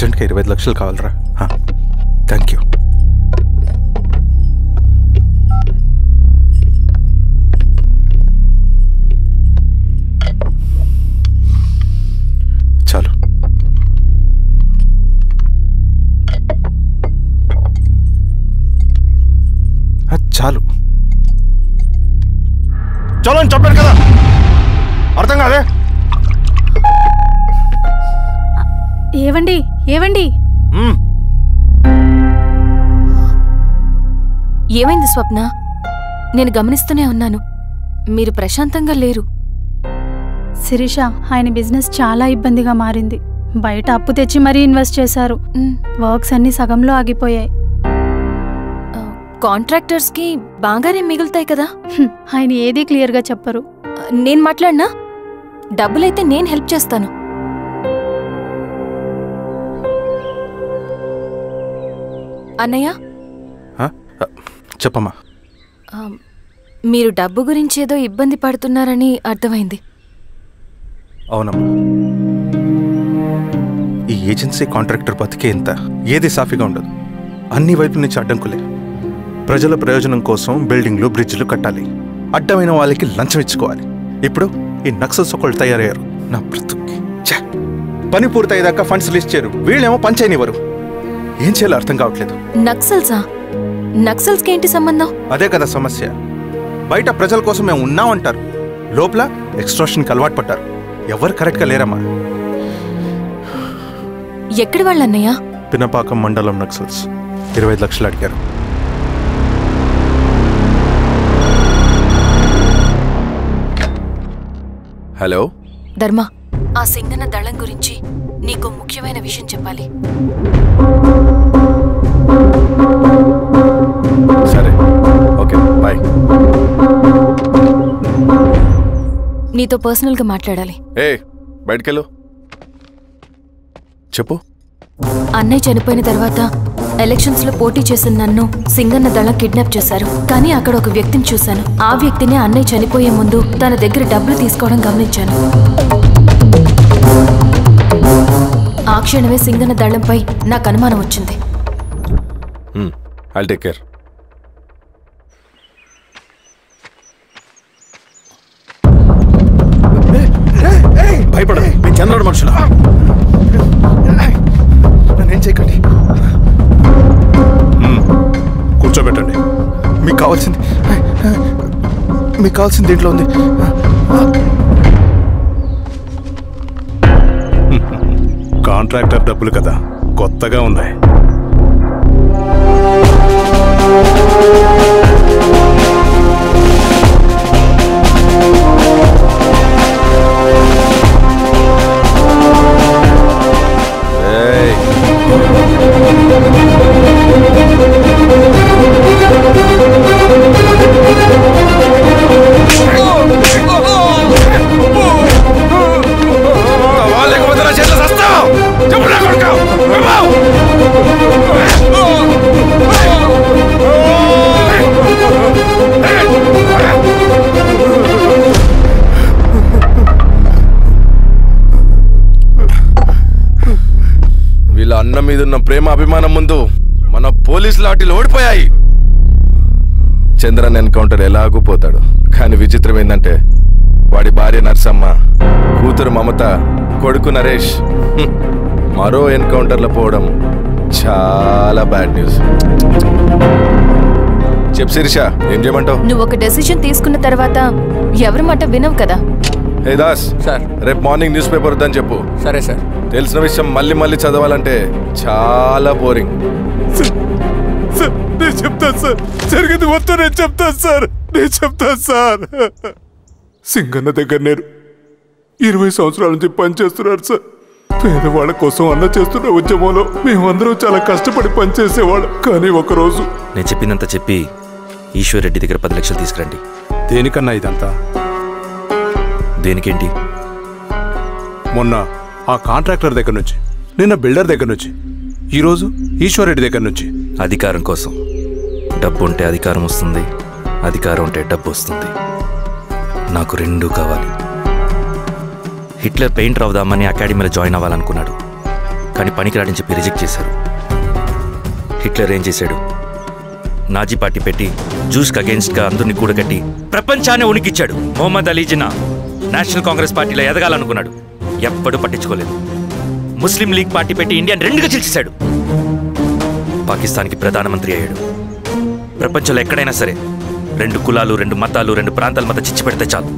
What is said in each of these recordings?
అర్జెంట్గా 25 లక్షలు కావాలరా. Thank you. చాలు. చాలు చాలు అని చెప్పాను కదా, అర్థం కాదే? ఏవండి ఏవండి, ఏమైంది స్వప్న? నేను గమనిస్తూనే ఉన్నాను, మీరు ప్రశాంతంగా లేరు. శిరీష, ఆయన బిజినెస్ చాలా ఇబ్బందిగా మారింది. బయట అప్పు తెచ్చి మరీ ఇన్వెస్ట్ చేశారు. వర్క్స్ అన్ని సగంలో ఆగిపోయాయి. కాంట్రాక్టర్స్కి బాగానే మిగులుతాయి కదా. ఆయన ఏదీ క్లియర్గా చెప్పరు. నేను మాట్లాడినా డబ్బులైతే నేను హెల్ప్ చేస్తాను. అన్నయ్య, చెప్పమ్మా. మీరు డబ్బు గురించి ఏదో ఇబ్బంది పడుతున్నారని అర్థమైంది. అవునమ్మా, ఈ ఏజెన్సీ కాంట్రాక్టర్ బతికే ఇంత ఏది సాఫీగా ఉండదు. అన్ని వైపుల నుంచి అడ్డంకులే. ప్రజల ప్రయోజనం కోసం బిల్డింగ్లు బ్రిడ్జ్లు కట్టాలి, అడ్డమైన వాళ్ళకి లంచం ఇచ్చుకోవాలి. ఇప్పుడు ఈ నక్సల్స్ ఒకళ్ళు తయారయ్యారు. నా బ్రతుక్కి పని పూర్తయ్యేదాకా ఫండ్స్ లిస్ట్ చేయరు, వీళ్ళేమో పంచాయనివ్వరు. ఏం చేయాలో అర్థం కావట్లేదు. నక్సల్సా? నక్సల్స్కి ఏంటి సంబంధం? అదే కదా సమస్య. బయట ప్రజల కోసం మేము ఉన్నామంటారు, లోపల ఎక్స్ట్రాషన్కి అలవాటు పడ్డారు. ఎవరు కరెక్ట్గా లేరమ్మా. ఎక్కడి వాళ్ళన్నయ్యా? పినపాకం మండలం నక్సల్స్ 25 లక్షలు అడిగారు. హలో ధర్మ, ఆ సింగన్న దళం గురించి నీకు ముఖ్యమైన విషయం చెప్పాలి. సరే, ఓకే, బాయ్. నీతో పర్సనల్గా మాట్లాడాలి. బయటకెళ్ళు. చెప్పు. అన్నయ్య చనిపోయిన తర్వాత ఎలక్షన్స్ లో పోటీ చేసిన నన్ను సింగన్న దళం కిడ్నాప్ చేశారు. కానీ అక్కడ ఒక వ్యక్తిని చూశాను. ఆ వ్యక్తిని అన్నయ్య చనిపోయే ముందు తన దగ్గర డబ్బులు తీసుకోవడం గమనించాను. ఆ క్షణమే సింగన్న దళంపై నాకు అనుమానం వచ్చింది. I'll take care. భయపడదు, మేము చంద్రుడు మనుషులు. నన్నేం చేయకండి. కూర్చోబెట్టండి. మీకు కావాల్సింది దీంట్లో ఉంది. కాంట్రాక్టర్ డబ్బులు కదా, కొత్తగా ఉన్నాయి. వీళ్ళ అన్న మీదున్న ప్రేమ అభిమానం ముందు మన పోలీస్ లాఠీలు ఓడిపోయాయి. చంద్రన్ ఎన్కౌంటర్ ఎలాగూ పోతాడు. కానీ విచిత్రం ఏంటంటే వాడి భార్య నర్సమ్మ, కూతురు మమత, కొడుకు నరేష్ మరో ఎన్కౌంటర్లో పోవడం చాలా బ్యాడ్ న్యూస్. చెప్పు శిరీష, ఏం చేయమంటావు? నువ్వు ఒక డెసిషన్ తీసుకున్న తర్వాత ఎవరి మాట వినవు కదా. హే దాస్ సార్, రేపు మార్నింగ్ న్యూస్ పేపర్ వద్దని చెప్పు. సరే సార్. తెలిసిన విషయం మళ్ళీ చదవాలంటే చాలా బోరింగ్. నేను చెప్తాను సార్, జరిగింది మొత్తం నేను చెప్తాను సార్. సింగన్న దగ్గర నేను 20 సంవత్సరాల నుంచి పనిచేస్తున్నాడు సార్. పేదవాళ్ళ కోసం అన్న చేస్తున్న ఉద్యమంలో మేమందరం చాలా కష్టపడి పనిచేసేవాళ్ళం. కానీ ఒకరోజు నేను చెప్పినంత చెప్పి ఈశ్వర్ రెడ్డి దగ్గర 10 లక్షలు తీసుకురండి. దేనికన్నా ఇదంతా? దేనికేంటి? మొన్న ఆ కాంట్రాక్టర్ దగ్గర నుంచి, నిన్న బిల్డర్ దగ్గర నుంచి, ఈరోజు ఈశ్వర్ రెడ్డి దగ్గర నుంచి. అధికారం కోసం. డబ్బు ఉంటే అధికారం వస్తుంది, అధికారం ఉంటే డబ్బు వస్తుంది. నాకు రెండూ కావాలి. హిట్లర్ పెయింటర్ అవుదామని అకాడమీలో జాయిన్ అవ్వాలనుకున్నాడు, కానీ పనికిరాడని చెప్పి రిజెక్ట్ చేశారు. హిట్లర్ ఏం చేశాడు? నాజీ పార్టీ పెట్టి జూస్కి అగేన్స్ట్గా అందరినీ కూడగట్టి ప్రపంచాన్ని ఉనికిచ్చాడు. మొహమ్మద్ అలీ జిన్నా నేషనల్ కాంగ్రెస్ పార్టీలో ఎదగాలనుకున్నాడు, ఎప్పుడూ పట్టించుకోలేదు. ముస్లిం లీగ్ పార్టీ పెట్టి ఇండియాని రెండుగా చీల్చేశాడు. పాకిస్తాన్కి ప్రధానమంత్రి అయ్యాడు. ప్రపంచంలో ఎక్కడైనా సరే 2 కులాలు, 2 మతాలు, 2 ప్రాంతాల మధ్య చిచ్చి పెడితే చాలు,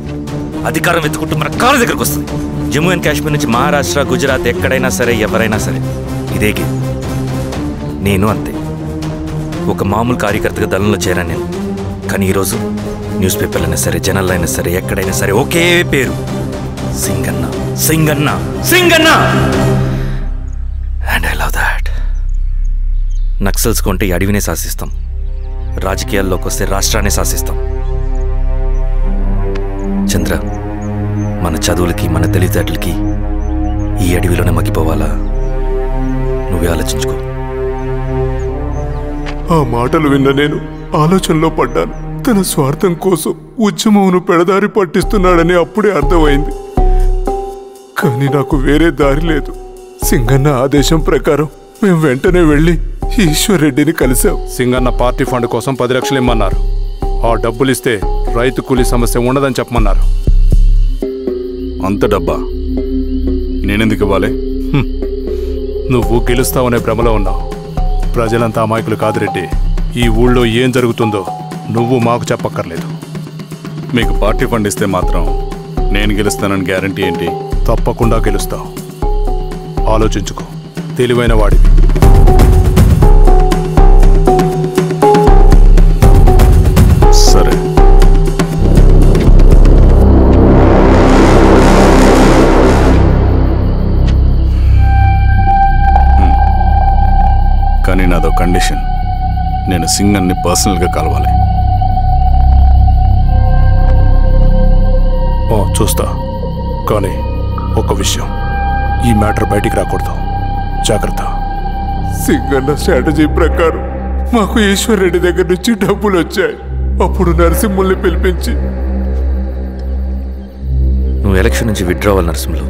అధికారం వెతుకుంటూ మన కాళ్ళ దగ్గరకు వస్తుంది. జమ్మూ అండ్ కాశ్మీర్ నుంచి మహారాష్ట్ర, గుజరాత్ ఎక్కడైనా సరే, ఎవరైనా సరే ఇదే గేమ్. నేను అంతే, ఒక మామూలు కార్యకర్తగా దళంలో చేరాను నేను. కానీ ఈరోజు న్యూస్ పేపర్లు అయినా సరే, జనాల్లో అయినా సరే, ఎక్కడైనా సరే ఒకే పేరు, Singanna, Singanna, Singanna. And I love that. Naxals కొంటే ఈ అడవినే శాసిస్తాం, రాజకీయాల్లోకి వస్తే రాష్ట్రాన్ని శాసిస్తాం. చంద్ర, మన చదువులకి, మన తెలివితేటలకి ఈ అడవిలోనే మగ్గిపోవాలా? నువ్వే ఆలోచించుకో. ఆ మాటలు విన్న నేను ఆలోచనలో పడ్డాను. తన స్వార్థం కోసం ఉద్యమంను పెడదారి పట్టిస్తున్నాడని అప్పుడే అర్థమైంది. కానీ నాకు వేరే దారి లేదు. సింగన్న ఆదేశం ప్రకారం మేము వెంటనే వెళ్ళి ఈశ్వర్ రెడ్డిని కలిశాం. సింగన్న పార్టీ ఫండ్ కోసం 10 లక్షలు ఇమ్మన్నారు. ఆ డబ్బులు ఇస్తే రైతు కూలీ సమస్య ఉండదని చెప్పమన్నారు. అంత డబ్బా నేనెందుకు ఇవ్వాలి? నువ్వు గెలుస్తావనే భ్రమలో ఉన్నావు. ప్రజలంతా అమాయకులు కాదు రెడ్డి. ఈ ఊళ్ళో ఏం జరుగుతుందో నువ్వు మాకు చెప్పక్కర్లేదు. మీకు పార్టీ ఫండ్ ఇస్తే మాత్రం నేను గెలుస్తానని గ్యారంటీ ఏంటి? తప్పకుండా గెలుస్తావు. ఆలోచించుకో, తెలివైన వాడివి. సరే, కానీ నాదో కండిషన్. నేను సింగన్ని పర్సనల్గా కలవాలి. చూస్తా, కానీ ఒక విషయం, ఈ మ్యాటర్ బయటికి రాకూడదు. జాగ్రత్త. సింగన్న స్ట్రాటజీ ప్రకారం మాకు ఈశ్వర్ రెడ్డి దగ్గర నుంచి డబ్బులు వచ్చాయి. అప్పుడు నరసింహుల్ని పిలిపించి, నువ్వు ఎలక్షన్ నుంచి విత్డ్రా అవ్వాలి నరసింహులు.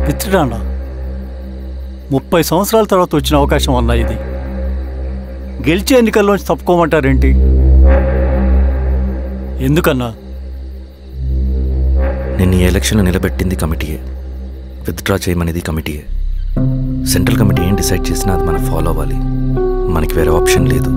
విత్డ్రానా? 30 సంవత్సరాల తర్వాత వచ్చిన అవకాశం అన్నా ఇది. గెలిచే ఎన్నికల్లోంచి తప్పుకోమంటారేంటి? ఎందుకన్నా? నిన్ను ఈ ఎలక్షన్లో నిలబెట్టింది కమిటీయే, విత్డ్రా చేయమనేది కమిటీయే. సెంట్రల్ కమిటీ ఏం డిసైడ్ చేసినా అది మనం ఫాలో అవ్వాలి. మనకి వేరే ఆప్షన్ లేదు.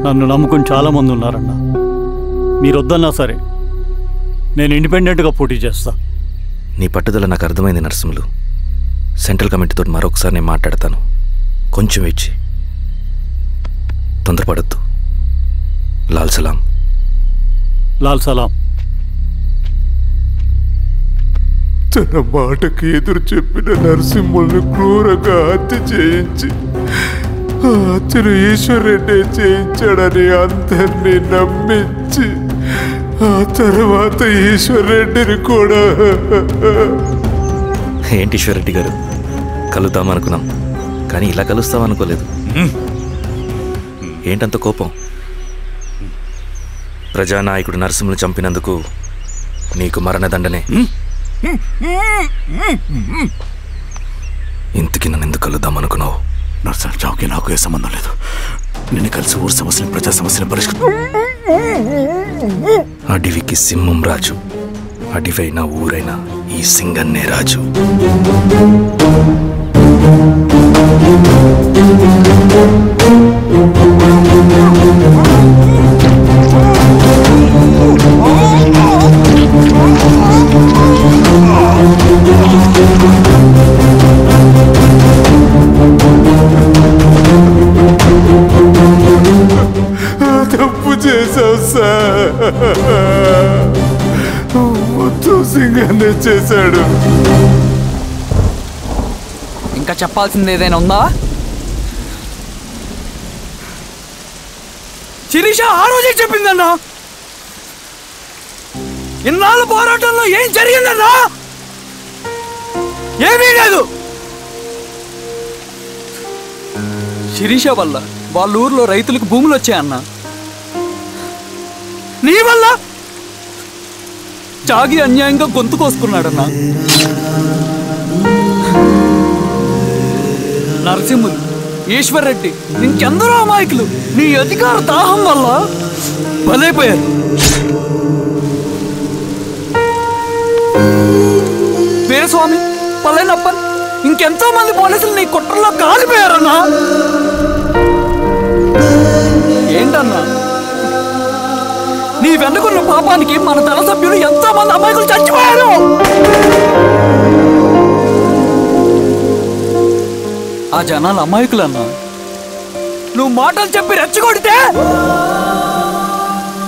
నన్ను నమ్ముకుని చాలామంది ఉన్నారన్నా. మీరు వద్దన్నా సరే నేను ఇండిపెండెంట్గా పోటీ చేస్తా. నీ పట్టుదల నాకు అర్థమైంది నరసింహులు. సెంట్రల్ కమిటీతో మరొకసారి నేను మాట్లాడతాను. కొంచెం వెయిట్ చేయి, తొందరపడద్దు. లాల్ సలాం. లాల్ సలాం. తన మాటకి ఎదురు చెప్పిన నరసింహుల్ని క్రూరంగా హత్య చేయించి ఆ హత్యను ఈశ్వర్ రెడ్డి చేయించాడని అందరినీ నమ్మించి ఆ తర్వాత ఈశ్వర్ రెడ్డిని కూడా. ఏంటి ఈశ్వరరెడ్డి గారు, కలుద్దామనుకున్నాం కానీ ఇలా కలుస్తామనుకోలేదు. ఏంటంత కోపం? ప్రజానాయకుడు నరసింహులు చంపినందుకు నీకు మరణదండనే. ఇంతకీ నన్ను ఎందుకు కలుద్దామనుకున్నావు? నర్సన్ చావుకి నాకు ఏ సంబంధం లేదు. నిన్ను కలిసి ఊరు సమస్యలు, ప్రజా సమస్యలు పరిష్కరించు. అడవికి సింహం రాజు, అడవైనా ఊరైనా ఈ సింగన్నే రాజు. తప్పు చేశావు సార్. మొత్తం సింగన్నే చేశాడు. ఇంకా చెప్పాల్సింది ఏదైనా ఉందా? శిరీష ఆ రోజే చెప్పిందన్నా. ఇన్నాళ్ళ పోరాటంలో ఏం జరిగిందన్నా? ఏమీ లేదు. శిరీష వల్ల వాళ్ళ ఊర్లో రైతులకు భూములు వచ్చాయన్న. నీ వల్ల చాగి అన్యాయంగా గొంతు కోసుకున్నాడన్నా. నరసింహులు, ఈశ్వర్ రెడ్డి, ఇంకెందరో అమాయకులు నీ అధికార దాహం వల్ల బలైపోయారు. వీరస్వామి, పల్లెనప్పన్, ఇంకెంతో మంది పోలీసులు నీ కుట్రలో కాలిపోయారన్నా. ఏంటన్నా, నీ వెనుకున్న పాపానికి మన దళ సభ్యులు ఎంతో మంది అమాయకులు చచ్చిపోయారు. ఆ జనాలు అమాయకులన్నా. నువ్వు మాటలు చెప్పి రెచ్చగొడితే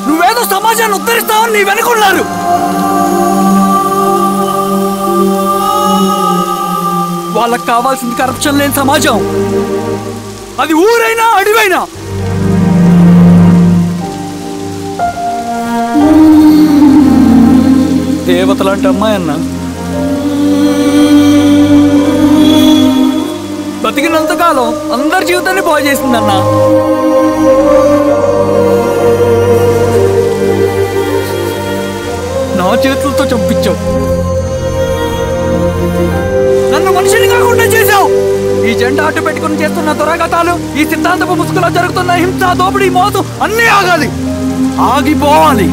నువ్వేదో సమాజాన్ని ఉద్ధరిస్తావని నీ వెనుకున్నారు. వాళ్ళకి కావాల్సింది కరప్షన్ లేని సమాజం. అది ఊరైనా అడివైనా. దేవతలాంటి అమ్మాయి అన్న. బతికినంతకాలం అందరి జీవితాన్ని బాగు చేసిందన్నా. నా చేతులతో చంపించావు. నన్ను మనిషిని కాకుండా చేశావు. ఈ జెండా అడ్డు పెట్టుకుని చేస్తున్న దురాఘాతాలు, ఈ సిద్ధాంతపు ముసుగులో జరుగుతున్న హింస, దోపిడీ, మోసు అన్నీ ఆగాలి, ఆగిపోవాలి.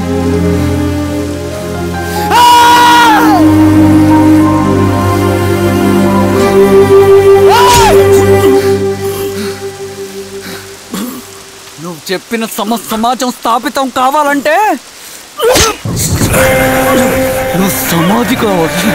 నువ్వు చెప్పిన సమాజం స్థాపితం కావాలంటే నువ్వు సమాధి కావాలి.